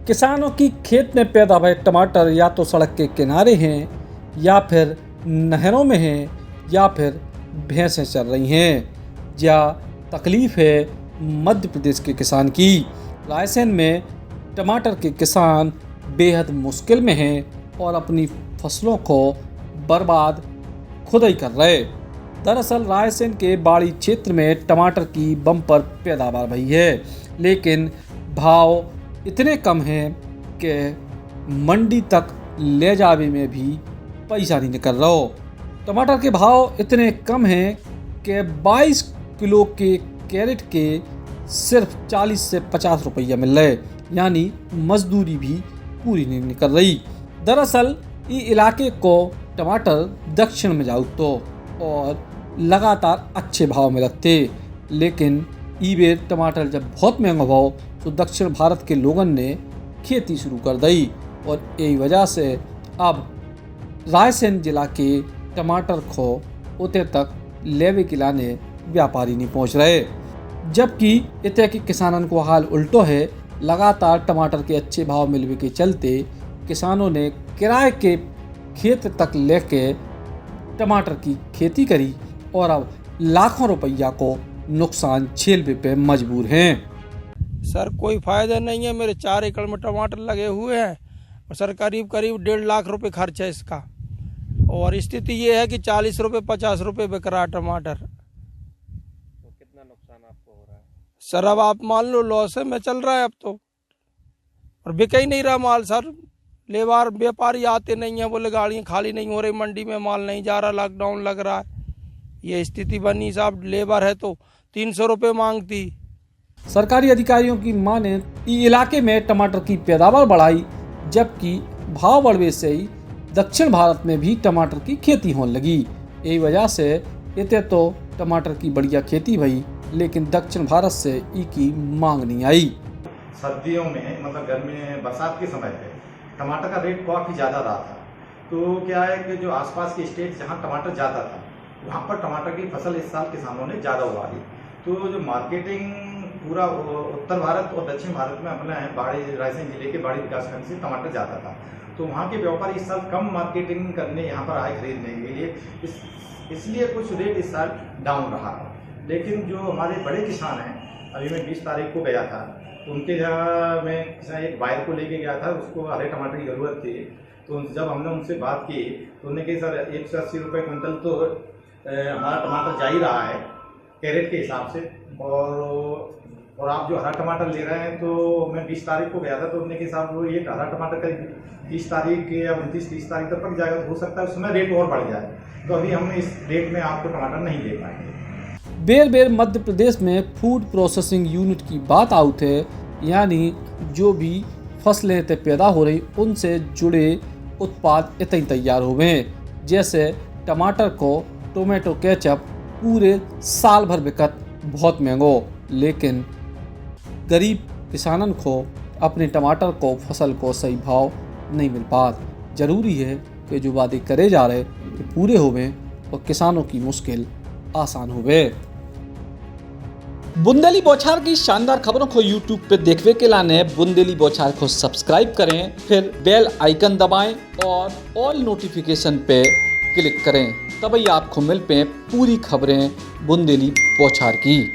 किसानों की खेत में पैदा हुए टमाटर या तो सड़क के किनारे हैं या फिर नहरों में हैं या फिर भैंसें चल रही हैं। या तकलीफ़ है मध्य प्रदेश के किसान की। रायसेन में टमाटर के किसान बेहद मुश्किल में हैं और अपनी फसलों को बर्बाद खुद ही कर रहे। दरअसल रायसेन के बाड़ी क्षेत्र में टमाटर की बम्पर पैदावार भई है, लेकिन भाव इतने कम हैं कि मंडी तक ले जाने में भी पैसा नहीं निकल रहा। टमाटर के भाव इतने कम हैं कि 22 किलो के कैरेट के सिर्फ 40 से 50 रुपया मिल रहे, यानी मजदूरी भी पूरी नहीं निकल रही। दरअसल ये इलाके को टमाटर दक्षिण में जाओ तो और लगातार अच्छे भाव में रखते, लेकिन ई बेर टमाटर जब बहुत महंगा भाव तो दक्षिण भारत के लोगों ने खेती शुरू कर दी और यही वजह से अब रायसेन जिला के टमाटर को उते तक लेवे के लाने व्यापारी नहीं पहुंच रहे, जबकि इतने के किसानों को हाल उल्टो है। लगातार टमाटर के अच्छे भाव मिलने के चलते किसानों ने किराए के खेत तक लेके टमाटर की खेती करी और अब लाखों रुपया को नुकसान झेलने पे मजबूर हैं। सर कोई फ़ायदा नहीं है, मेरे 4 एकड़ में टमाटर लगे हुए हैं और सर करीब 1.5 लाख रुपए खर्च है इसका, और स्थिति ये है कि 40 रुपए 50 रुपए बिक रहा है टमाटर। तो कितना नुकसान आपको हो रहा है? सर अब आप मान लो लॉस में चल रहा है अब तो, और बिक ही नहीं रहा माल सर। लेबर व्यापारी आते नहीं है, बोले गाड़ियाँ खाली नहीं हो रही, मंडी में माल नहीं जा रहा, लॉकडाउन लग रहा है। ये स्थिति बनी साहब। लेबर है तो 300 रुपये मांगती। सरकारी अधिकारियों की माने इलाके में टमाटर की पैदावार बढ़ाई, जबकि भाव बढ़ने से ही दक्षिण भारत में भी टमाटर की खेती होने लगी। यही वजह से इतने तो टमाटर की बढ़िया खेती भई, लेकिन दक्षिण भारत से की मांग नहीं आई। सर्दियों में मतलब गर्मी में बरसात के समय पे टमाटर का रेट काफ़ी ज़्यादा रहा था। तो क्या है कि जो आसपास के स्टेट जहाँ टमाटर ज़्यादा था वहाँ पर टमाटर की फसल इस साल किसानों ने ज़्यादा उगा ली। तो जो मार्केटिंग पूरा उत्तर भारत और दक्षिण भारत में अपना है, बाड़ी रायसेन जिले के बाड़ी विकासखंड से टमाटर जाता था, तो वहाँ के व्यापारी इस साल कम मार्केटिंग करने यहाँ पर आए खरीदने के लिए, इसलिए कुछ रेट इस साल डाउन रहा। लेकिन जो हमारे बड़े किसान हैं, अभी मैं 20 तारीख को गया था, तो उनके यहाँ मैं एक बायर को लेके गया था, उसको हरे टमाटर की ज़रूरत थी। तो जब हमने उनसे बात की तो उन्होंने कहा सर 180 रुपये क्विंटल तो हमारा टमाटर जा ही रहा है कैरेट के हिसाब से, और आप जो हरा टमाटर ले रहे हैं, तो मैं 20 तारीख को गया था तो उन्होंने के हिसाब वो ये हरा टमाटर करीब 30 तारीख या 29-30 तारीख तक पक जाएगा, तो हो सकता है उसमें रेट और बढ़ जाए। तो अभी हम इस रेट में आपको टमाटर नहीं दे पाएंगे। बेर मध्य प्रदेश में फूड प्रोसेसिंग यूनिट की बात आउट है, यानी जो भी फसलें पैदा हो रही उनसे जुड़े उत्पाद इतने तैयार हो गए हैं। जैसे टमाटर को टोमेटो केचप पूरे साल भर बिकत बहुत महंगो, लेकिन गरीब किसानन को अपने टमाटर को फसल को सही भाव नहीं मिल पात। जरूरी है कि जो वादे करे जा रहे कि पूरे होवे और किसानों की मुश्किल आसान होवे। बुंदेली बौछार की शानदार खबरों को YouTube पे देखने के लाने बुंदेली बौछार को सब्सक्राइब करें, फिर बेल आइकन दबाएं और ऑल नोटिफिकेशन पे क्लिक करें, तभी आपको मिल पे पूरी खबरें बुंदेली बौछार की।